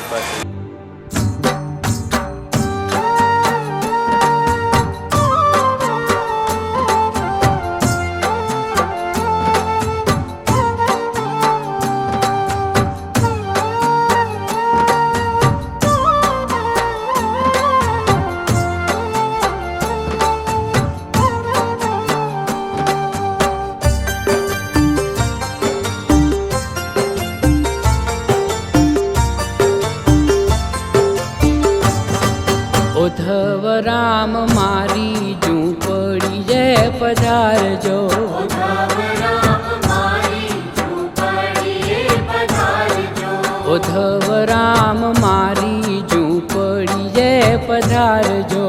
કૃપાથી. ઉદ્ધવ રામ મારી ઝૂંપડી જે પધારજો. ઉદ્ધવ રામ મારી ઝૂંપડી જે પધારજો.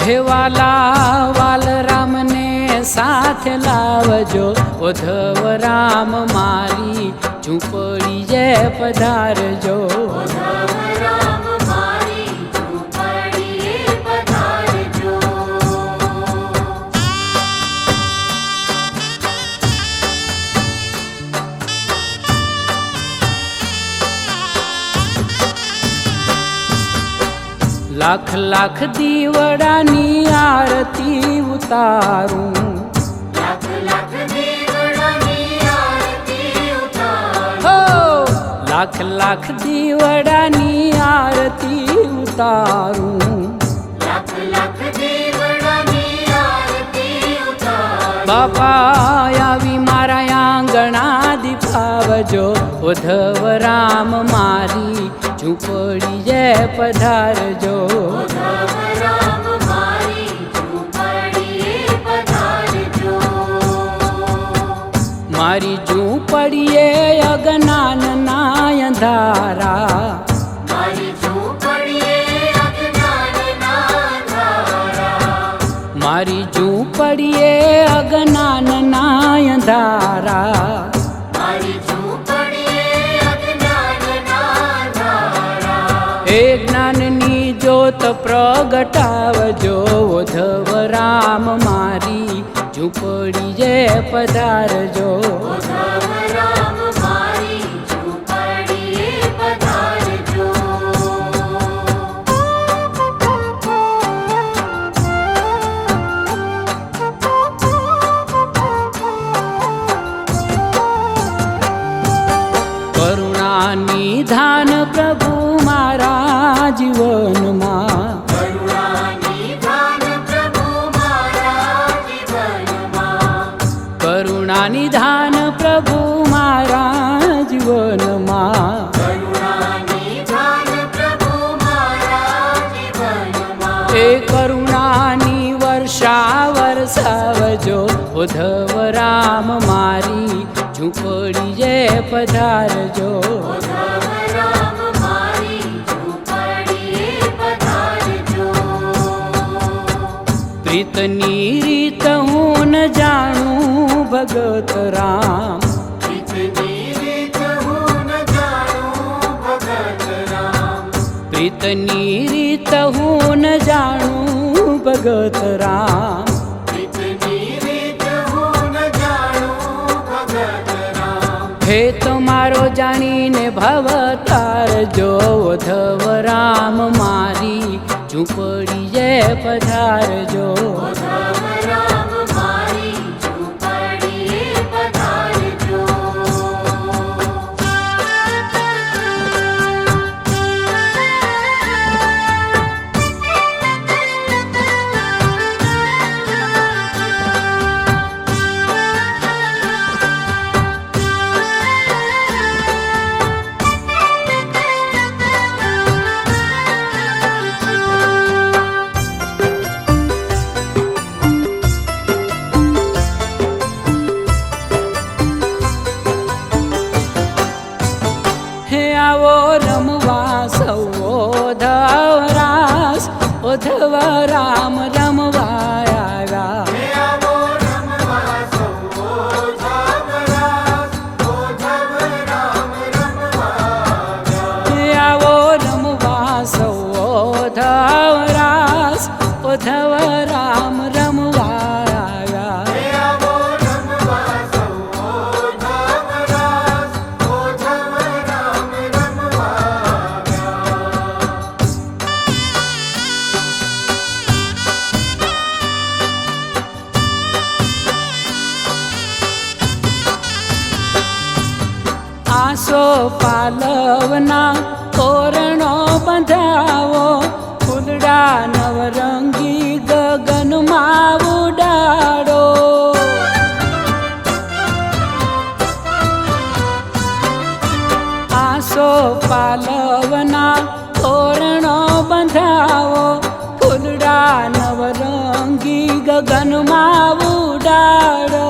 હે વાલા વાલ રામને સાથે લાવજો. ઉદ્ધવ રામ મારી ઝૂંપડી જે પધારજો. લાખ લાખ દીવડાની આરતી ઉતારું. લાખ લાખ દીવડાની આરતી ઉતારું. બાપા આવી મારા આંગણા દીપાવજો. ઉદ્ધવ રામ મારી ઝૂંપડી જે પધારજો. મારી ઝૂંપડીએ અજ્ઞાનના અંધારા. મારી ઝૂંપડીએ અજ્ઞાનના અંધારા. હે જ્ઞાનની જ્યોત પ્રગટાવજો. ઉદ્ધવ રામ મારી ઝૂંપડી જે પધારજો. કરુણા નિધાન પ્રભુ મારા જીવનમાં. કરુણા નિધાન પ્રભુ મારા જીવનમાં. એ કરુણાની વર્ષા વરસાવજો. ઉદ્ધવ રામ મારી ઝૂંપડી જે પધારજો. પ્રીતની રીત હું ન જાણું ભગત રામ. પ્રીતની રીત હું ન જાણું ભગત રામ. હે તમારો જાણીને ભવ તારજો. ઉદ્ધવ રામ મારી ઝૂંપડી જે પધારજો. આવો રમવા સૌ ઉદ્ધવ રાસ. ઉદ્ધવ રામ રમવા આવ્યા. આવો રમવા સૌ ઉદ્ધવ રાસ. ઉદ્ધવ રામ રમવા આવ્યા. આસો પાલવના તોરણો બંધાવો, ફૂલડા નવરંગી ગગનમાં ઉડાડો. આસો પાલવના તોરણો બંધાવો, ફૂલડા નવરંગી ગગનમાં ઉડાડો.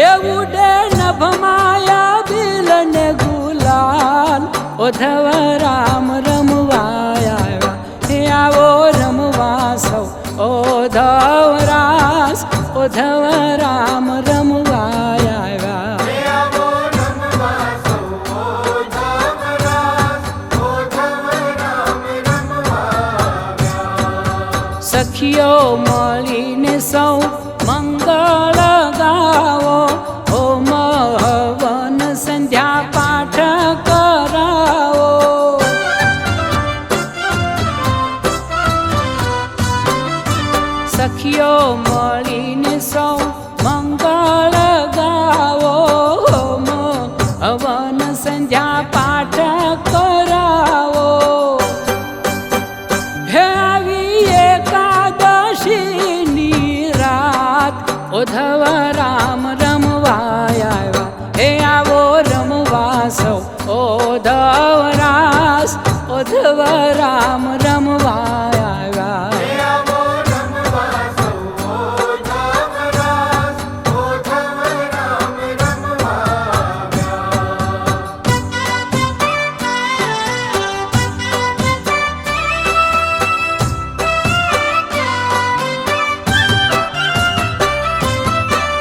એ ઉડે નભમાયા બિલ ને ગુલાલ, ઓધવ રામ રમવા આવ્યા. હે આવો રમવા સૌ ઓધવ રાસ, ઓધવ રામ રમવા આવ્યા. સખીઓ મળીને સૌ મંગળ ગાવો, હોમ હવન સંધ્યા પાઠ કરાવો. સખીઓ મળીને સૌ મંગળ ગાવો, હોમ હવન સંધ્યા પાઠ કરાવો. હે આવી એકાદશીની રાત, ઓધવ રામ રમવા આવ્યા. હે આવો રમવા સૌ ઓધવ રાસ, ઓધવ રામ રમવા આવ્યા.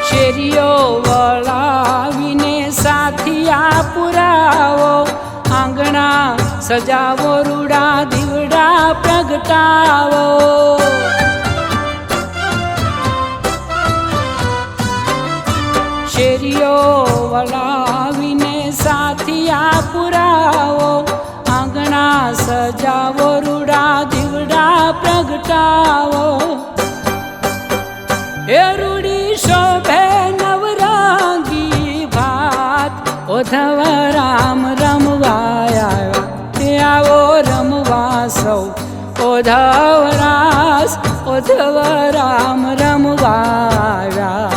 શેરીઓ વળાવીને સાથિયા પુરાવો, આંગણા સજાવો, રૂડા દીવડા પ્રગટાવો. શેરીઓ વળાવીને સાથિયા પુરાવો, આંગણા સજાવો, રૂડા દીવડા પ્રગટાવો. એ રૂડી શોભે નવરંગી ભાત, ઓધવ રામ રમવા આવ્યા. તે આવો રમવા સૌ ઓધવ રાસ, ઓધવ રામ રમવા આવ્યા.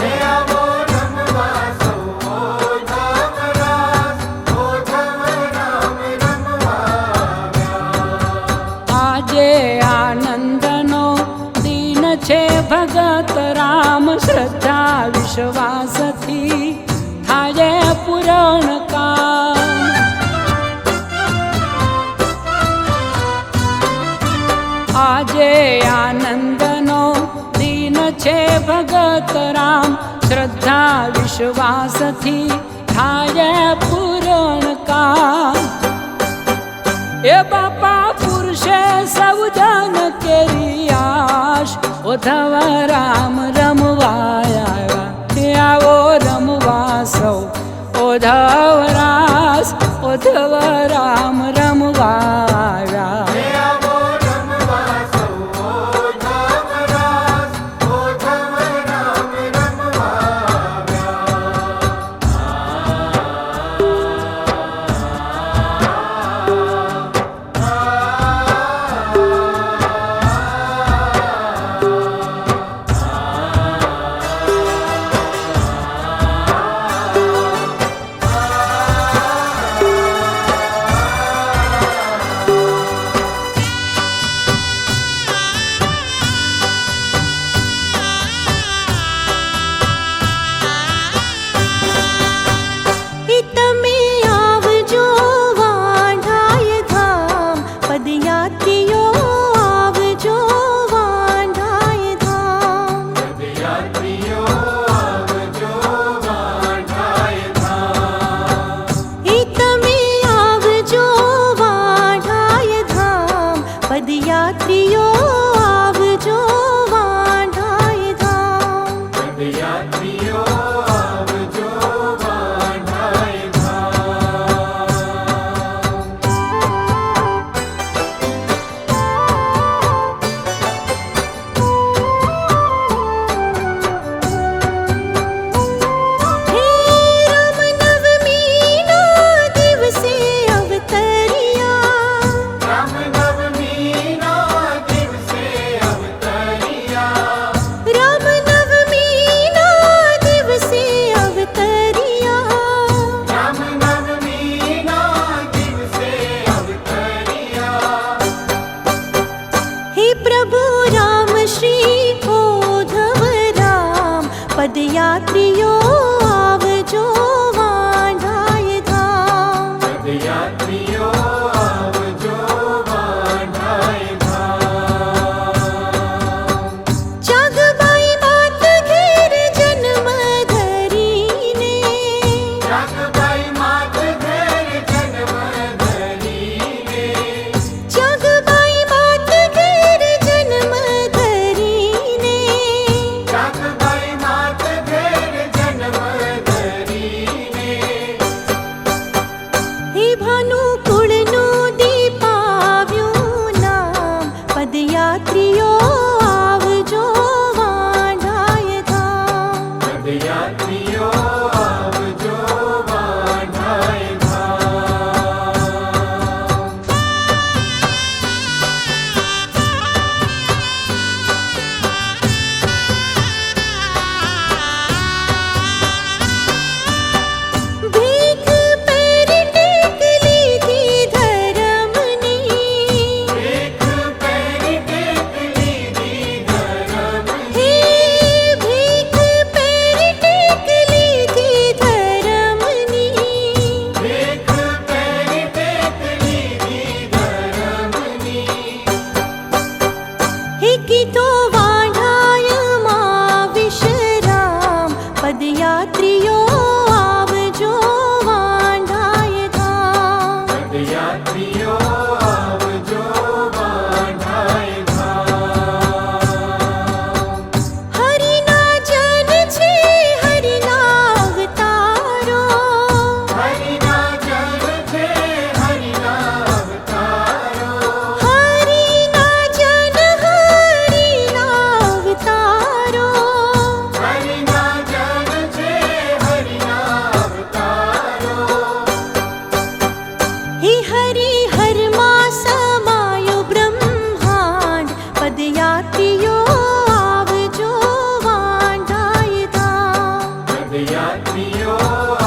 આજે આનંદનો દિન છે ભગત રામ, શ્રદ્ધા વિશ્વાસથી થાય પૂરણ કામ. આજે આનંદનો દિન છે ભગત રામ, શ્રદ્ધા વિશ્વાસથી થાય પૂરણ કામ. એ બાપા પુરુષે સૌ જન કેરી આશ, ઓધવ રામ રમવા આવ્યા. તે આવો રમવા સૌ ઓધવ રાસ, ઓધવ રામ રમવા આવ્યા. યાત્રીઓ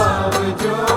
આવજો